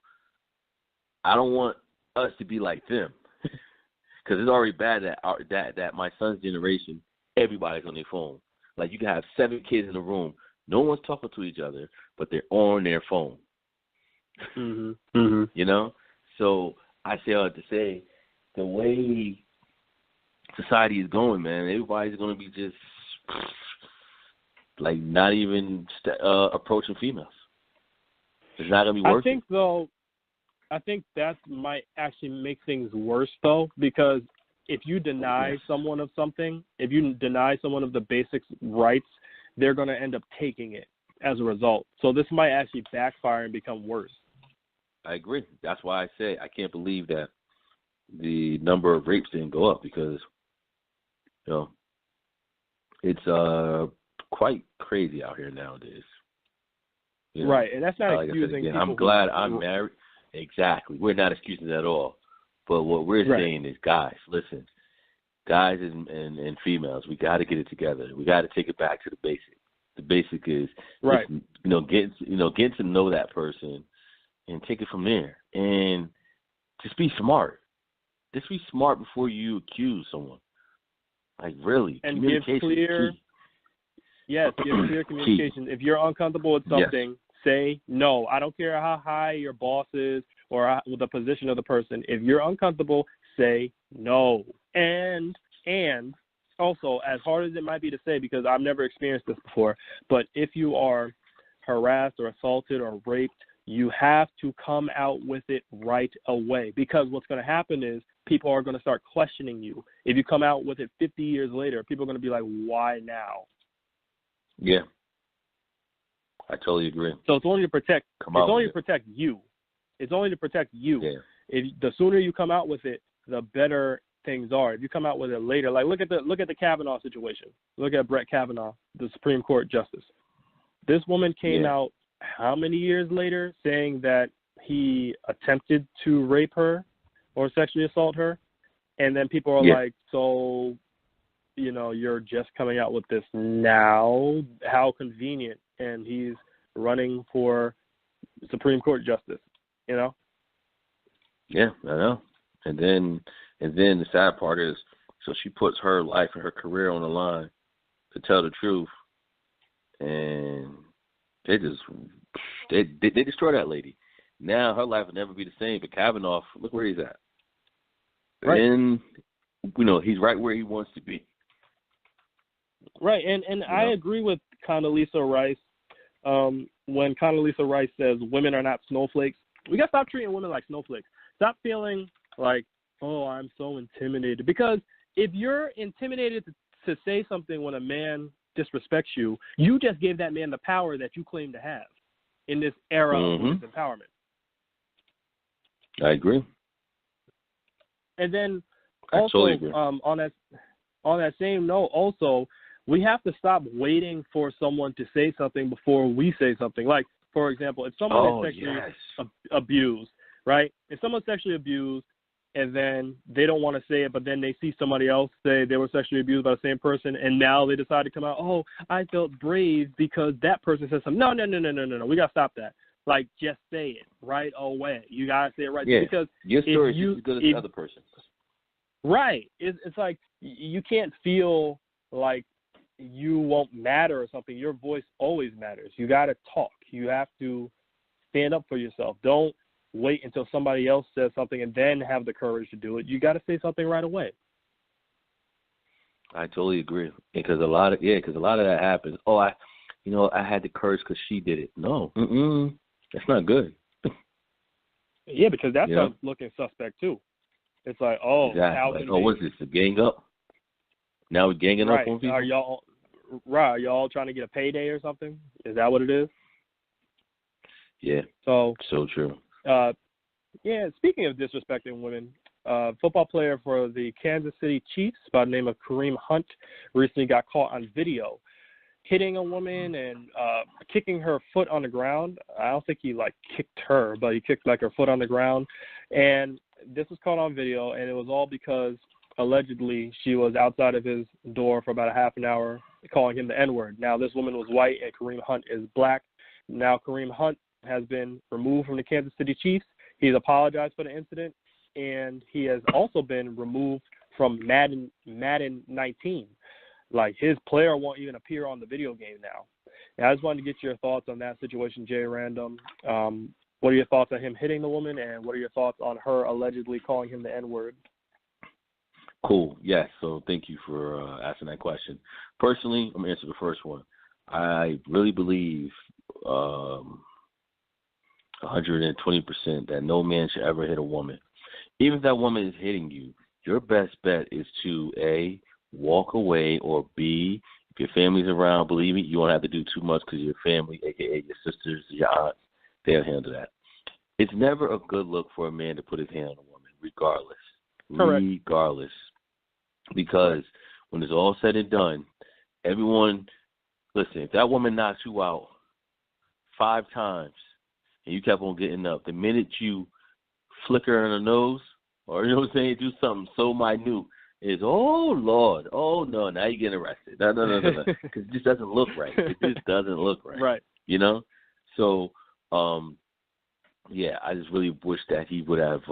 I don't want us to be like them, because it's already bad that my son's generation, everybody's on their phone. Like, you can have 7 kids in a room, no one's talking to each other, but they're on their phone. Mm-hmm. Mm-hmm. You know? So I say all that to say, the way society is going, man, everybody's going to be just, like, not even approaching females. It's not going to be worth it. I think that might actually make things worse, though, because if you deny someone of something, if you deny someone of the basic rights, they're going to end up taking it as a result. So this might actually backfire and become worse. I agree. That's why I say I can't believe that the number of rapes didn't go up, because, you know, it's quite crazy out here nowadays. You know? Right, and that's not excusing again, people. I'm glad I'm married. Exactly. We're not excusing that at all. But what we're saying is, guys, listen, guys and females, we got to get it together. We got to take it back to the basic. The basic is, just, getting to know that person and take it from there. And just be smart. Just be smart before you accuse someone. Like, really, and communication give clear, is key. Yes, give clear communication. If you're uncomfortable with something, say no. I don't care how high your boss is or the position of the person. If you're uncomfortable, say no. And also, as hard as it might be to say, because I've never experienced this before, but if you are harassed or assaulted or raped, you have to come out with it right away, because what's going to happen is people are going to start questioning you. If you come out with it 50 years later, people are going to be like, why now? Yeah. I totally agree. So it's only to protect you. It's only to protect you. Yeah. If the sooner you come out with it, the better things are. If you come out with it later, like look at the Kavanaugh situation. Look at Brett Kavanaugh, the Supreme Court justice. This woman came out how many years later saying that he attempted to rape her or sexually assault her, and then people are like, so, you know, you're just coming out with this now? How convenient. And he's running for Supreme Court justice, you know? Yeah, I know. And then the sad part is, so she puts her life and her career on the line to tell the truth, and they destroy that lady. Now her life will never be the same. But Kavanaugh, look where he's at. Right. And, you know, he's right where he wants to be. Right, and I agree with Condoleezza Rice when Condoleezza Rice says women are not snowflakes. We got to stop treating women like snowflakes. Stop feeling like, oh, I'm so intimidated. Because if you're intimidated to say something when a man disrespects you, you just gave that man the power that you claim to have in this era of women's empowerment. I agree. And then also, on that same note, also, we have to stop waiting for someone to say something before we say something. Like, for example, if someone is sexually abused, right? If someone's sexually abused, and then they don't want to say it, but then they see somebody else say they were sexually abused by the same person, and now they decide to come out, oh, I felt brave because that person said something. No. We got to stop that. Like, just say it right away. You got to say it right Yeah. because Your story is just as good as the other person's. Right. It's like you can't feel like you won't matter or something. Your voice always matters. You got to talk. You have to stand up for yourself. Don't wait until somebody else says something and then have the courage to do it. You got to say something right away. I totally agree. Because a lot of that happens. Oh, I had the courage because she did it. No, that's not good. Yeah, because that's looking suspect too. It's like, oh, exactly. how like, what's this? A gang up? Now we're ganging up on people. Are y'all trying to get a payday or something? Is that what it is? Yeah. So true. Speaking of disrespecting women, football player for the Kansas City Chiefs by the name of Kareem Hunt recently got caught on video hitting a woman and kicking her foot on the ground. I don't think he kicked her, but he kicked her foot on the ground. And this was caught on video, and it was all because allegedly she was outside of his door for about a half an hour calling him the N-word. Now, this woman was white and Kareem Hunt is black. Now, Kareem Hunt has been removed from the Kansas City Chiefs. He's apologized for the incident, and he has also been removed from Madden 19. His player won't even appear on the video game now. And I just wanted to get your thoughts on that situation, Jay Random. What are your thoughts on him hitting the woman, and what are your thoughts on her allegedly calling him the N-word? Cool. Yes. So thank you for asking that question. Personally, I'm going to answer the first one. I really believe 120% that no man should ever hit a woman. Even if that woman is hitting you, your best bet is to, A, walk away, or B, if your family's around, believe me, you won't have to do too much because your family, a.k.a. your sisters, your aunts, they'll handle that. It's never a good look for a man to put his hand on a woman, regardless. Correct. Regardless. Because when it's all said and done, everyone, listen, if that woman knocks you out 5 times and you kept on getting up, the minute you flick her in the nose or, you know what I'm saying, do something so minute, is, oh, Lord, oh, no, now you're getting arrested. No. Because it just doesn't look right. It just doesn't look right. Right. You know? So, I just really wish that he would have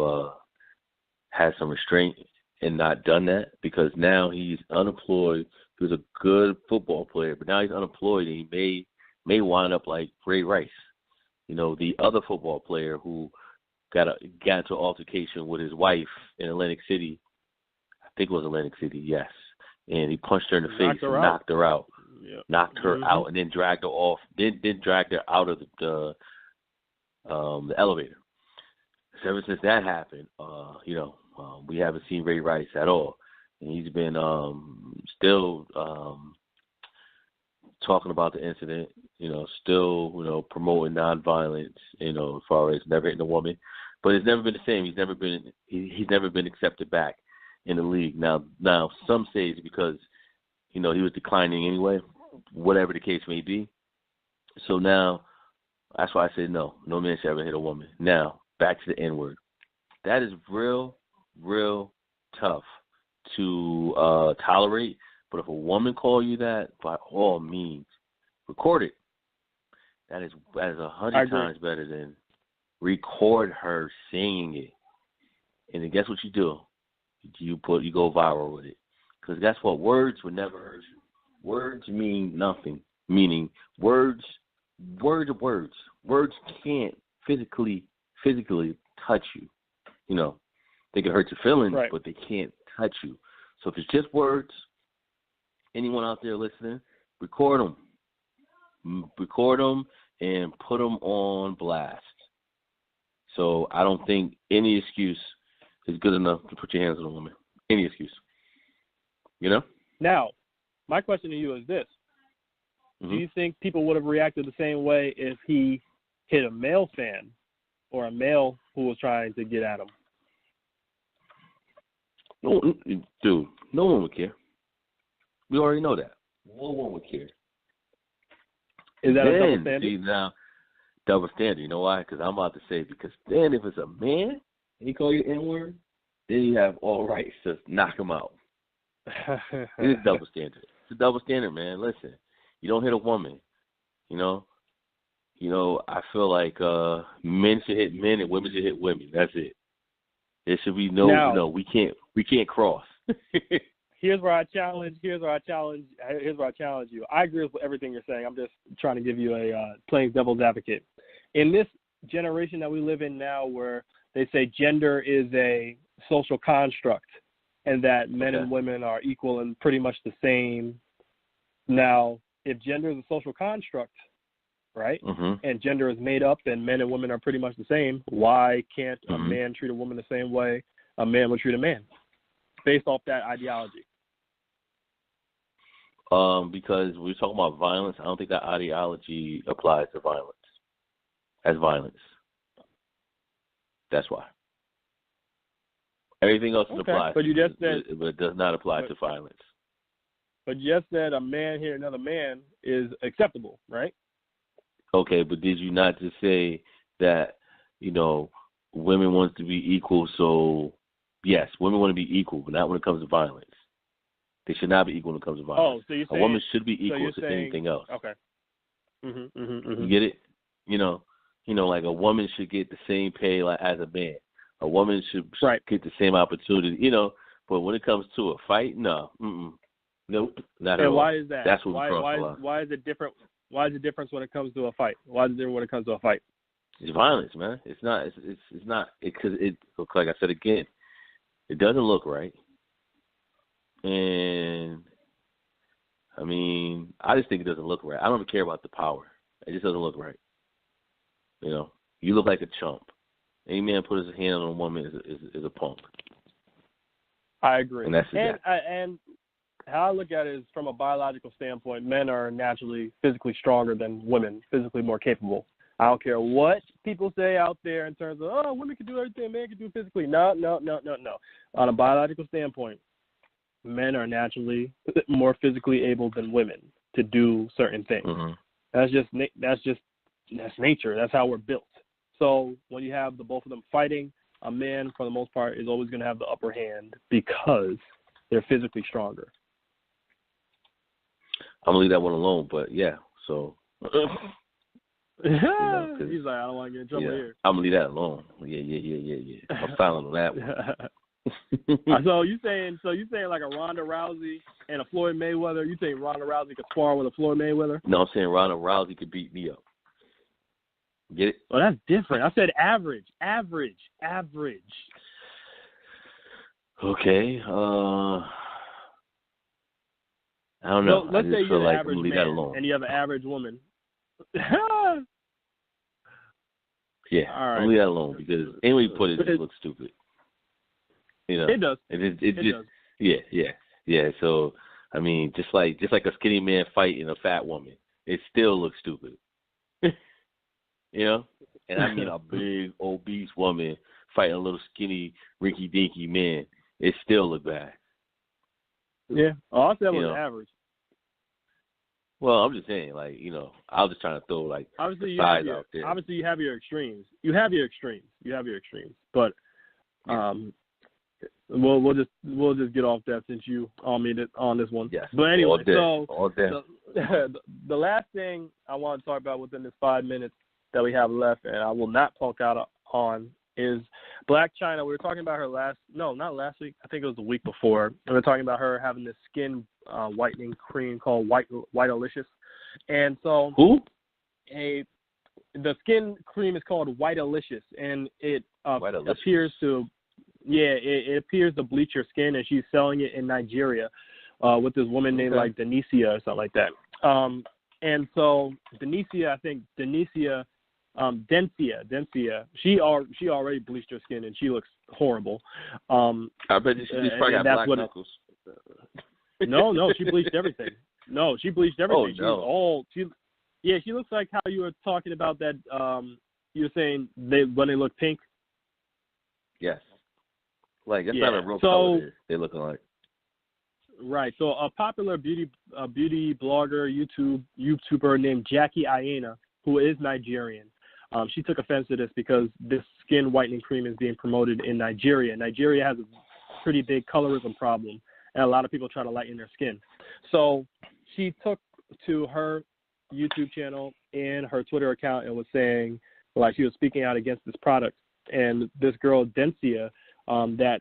had some restraint and not done that, because now he's unemployed. He was a good football player, but now he's unemployed, and he may wind up like Ray Rice, the other football player who got into an altercation with his wife in Atlantic City. I think it was Atlantic City, yes. And he punched her in the face and knocked her out. Yep. Knocked her out and then dragged her off. Then dragged her out of the elevator. So ever since that happened, we haven't seen Ray Rice at all. And he's been still talking about the incident, still, promoting nonviolence, as far as never hitting a woman. But it's never been the same. He's never been accepted back in the league. Now some say it's because, he was declining anyway, whatever the case may be. So now, that's why I said no man should ever hit a woman. Now, back to the N-word. That is real tough to tolerate. But if a woman call you that, by all means, record it. That is 100 times better than record her saying it. And then guess what you do? You go viral with it. Because guess what? Words would never hurt you. Words mean nothing. Meaning words are words. Words can't physically touch you. They can hurt your feelings, right, but they can't touch you. So if it's just words, anyone out there listening, record them and put them on blast. So I don't think any excuse is good enough to put your hands on a woman. Any excuse. Now, my question to you is this. Mm-hmm. Do you think people would have reacted the same way if he hit a male fan or a male who was trying to get at him? No, dude, no one would care. We already know that. No one would care. Is that a double standard? See, now, double standard. You know why? Because I'm about to say, because then if it's a man and he call you the N-word, then you have all rights to knock them out. It's a double standard. It's a double standard, man. Listen, you don't hit a woman, you know. I feel like men should hit men and women should hit women. That's it. There should be no, we can't cross. Here's where I challenge you. I agree with everything you're saying. I'm just trying to give you a playing devil's advocate. In this generation that we live in now, where they say gender is a social construct and that men and women are equal and pretty much the same. Now, if gender is a social construct, right, and gender is made up and men and women are pretty much the same, why can't a man treat a woman the same way a man would treat a man based off that ideology? Because we're talking about violence, I don't think that ideology applies to violence. As violence. That's why. Everything else applies, but it does not apply to violence. But you just said a man hitting another man is acceptable, right? Okay, but did you not just say that, women want to be equal, so yes, women want to be equal, but not when it comes to violence. They should not be equal when it comes to violence. Oh, so you're saying, a woman should be equal to anything else. Okay. You get it? Like a woman should get the same pay as a man. A woman should get the same opportunity, But when it comes to a fight, no. Nope. Not at all. And why is that? That's what we cross the line. Why is it different? Why is it different when it comes to a fight? Why is it different when it comes to a fight? It's violence, man. It's not. It's not. Because like I said again, it doesn't look right. And I mean, I just think it doesn't look right. I don't even care about the power. It just doesn't look right. You look like a chump. Any man put his hand on a woman is a punk. I agree. And that's and how I look at it is from a biological standpoint, men are naturally physically stronger than women, physically more capable. I don't care what people say out there in terms of, women can do everything men can do physically. No. On a biological standpoint, men are naturally more physically able than women to do certain things. That's nature. That's how we're built. So when you have the both of them fighting, a man, for the most part, is always going to have the upper hand because they're physically stronger. I'm going to leave that one alone, but yeah, so. He's like, I don't want to get in trouble here. I'm going to leave that alone. Yeah. I'm silent on that one. So you saying like a Ronda Rousey and a Floyd Mayweather? You think Ronda Rousey could spar with a Floyd Mayweather? No, I'm saying Ronda Rousey could beat me up. Get it? Well, that's different. I said average. Okay. I don't know. Let's say you're an average man and you have an average woman. Yeah, all right. I'm leave that alone because any way you put it, it looks stupid. It does. It does. Yeah. So I mean, just like a skinny man fighting a fat woman, it still looks stupid. And I mean a big obese woman fighting a little skinny rinky dinky man, it still look bad. Yeah, I said it was average. Well, I'm just saying, I was just trying to throw obviously size out there. Obviously, you have your extremes. But we'll just get off that since you on this one. Yes. But anyway, all day. The last thing I want to talk about within this 5 minutes that we have left, and I will not talk out on, is Black China. We were talking about her not last week. I think it was the week before. We were talking about her having this skin whitening cream called Whitealicious. And so the skin cream is called Whitealicious, and it appears to bleach your skin, and she's selling it in Nigeria with this woman named like Denicia or something like that. And so Denicia, she already bleached her skin and she looks horrible. I bet she's probably got black knuckles. No, she bleached everything. Oh, no. She looks like how you were talking about that. You were saying when they look pink. Yes. Like that's not a real color they're looking like. Right. So a popular beauty blogger, YouTuber named Jackie Aina, who is Nigerian, she took offense to this because this skin whitening cream is being promoted in Nigeria. Nigeria has a pretty big colorism problem, and a lot of people try to lighten their skin. So she took to her YouTube channel and her Twitter account and was saying, like, she was speaking out against this product. And this girl, Densia, that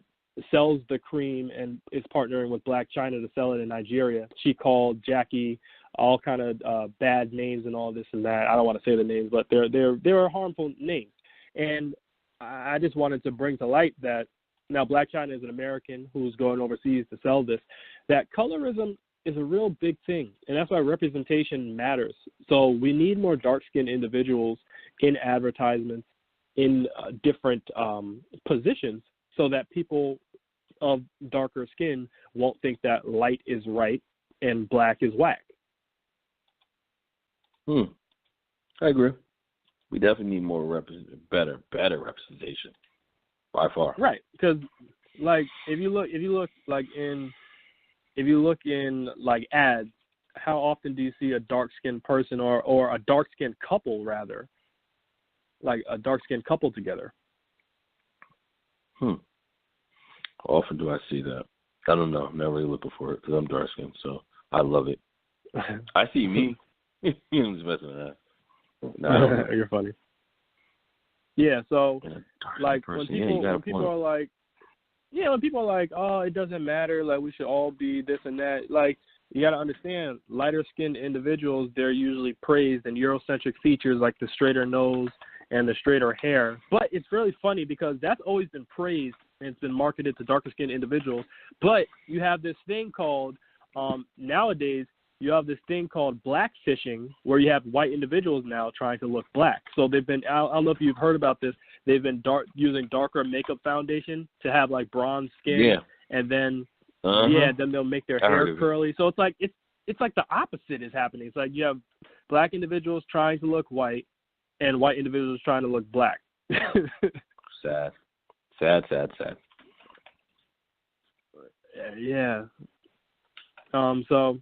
sells the cream and is partnering with Black China to sell it in Nigeria, she called Jackie all kind of bad names and all this and that. I don't want to say the names, but they're harmful names. And I just wanted to bring to light that now Black China is an American who's going overseas to sell this, that colorism is a real big thing, and that's why representation matters. So we need more dark-skinned individuals in advertisements, in different positions, so that people of darker skin won't think that light is right and black is whack. I agree. We definitely need more better representation, by far. Right, because like if you look in like ads, how often do you see a dark-skinned person or a dark-skinned couple, rather, like a dark-skinned couple together? How often do I see that? I don't know. I'm not really looking for it because I'm dark-skinned, so I love it. I see me. I'm just messing with that. No, you're funny. Yeah, so like person. when people are like, oh, it doesn't matter, like we should all be this and that, like you got to understand, lighter skinned individuals, they're usually praised in Eurocentric features like the straighter nose and the straighter hair. But it's really funny because that's always been praised and it's been marketed to darker skinned individuals. But you have this thing called nowadays. You have this thing called blackfishing, where you have white individuals now trying to look black. So they've been, I don't know if you've heard about this, they've been using darker makeup foundation to have like bronze skin. Yeah. And then, then they'll make their hair curly. So it's like the opposite is happening. It's like you have black individuals trying to look white and white individuals trying to look black. Sad. Yeah. So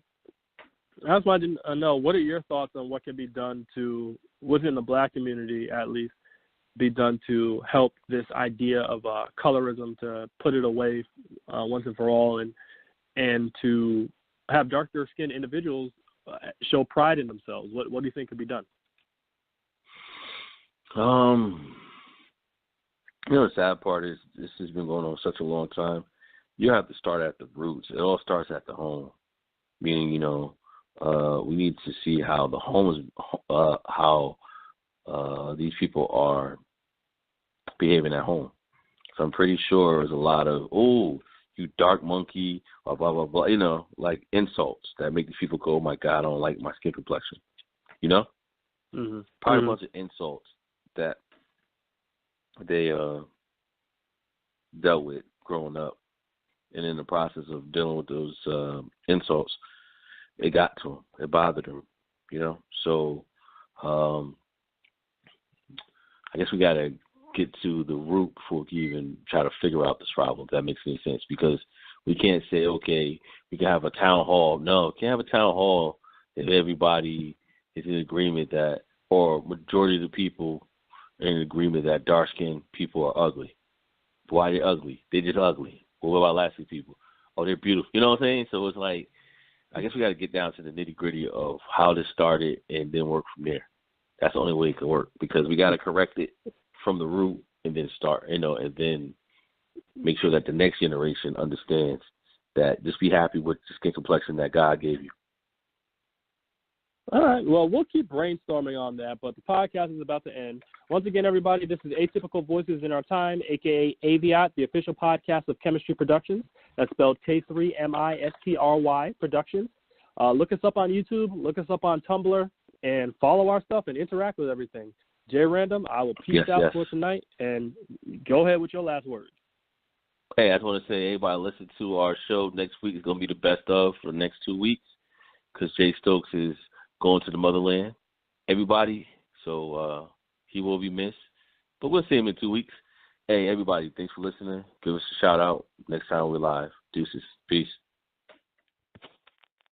I just wanted to know, what are your thoughts on what can be done to, within the black community at least, be done to help this idea of colorism, to put it away once and for all, and to have darker skinned individuals show pride in themselves? What do you think could be done? The sad part is this has been going on such a long time. You have to start at the roots. It all starts at the home, meaning, we need to see how the home is, how these people are behaving at home. So I'm pretty sure there's a lot of, oh, you dark monkey, or blah, blah, blah, like insults that make these people go, oh, my God, I don't like my skin complexion, Probably a bunch of insults that they dealt with growing up. And in the process of dealing with those insults, it got to them. It bothered them, So I guess we got to get to the root before we can even try to figure out this problem, if that makes any sense. Because we can't say, okay, we can have a town hall. No, we can't have a town hall if everybody is in agreement that, or majority of the people are in agreement that dark-skinned people are ugly. Why are they ugly? They're just ugly. Well, what about light-skinned people? Oh, they're beautiful. You know what I'm saying? So it's like, I guess we got to get down to the nitty-gritty of how this started and then work from there. That's the only way it can work, because we got to correct it from the root and then start, and then make sure that the next generation understands that just be happy with the skin complexion that God gave you. All right. Well, we'll keep brainstorming on that, but the podcast is about to end. Once again, everybody, this is Atypical Voices in Our Time, a.k.a. AVIOT, the official podcast of Chemistry Productions. That's spelled K3MISTRY Productions. Look us up on YouTube, look us up on Tumblr, and follow our stuff and interact with everything. Jay Random, I will peace out for tonight, and go ahead with your last words. Hey, I just want to say, everybody listen to our show next week. It's going to be the best of for the next 2 weeks, because Jay Stokes is going to the motherland, everybody. So he will be missed. But we'll see him in 2 weeks. Hey, everybody, thanks for listening. Give us a shout out next time we're live. Deuces. Peace.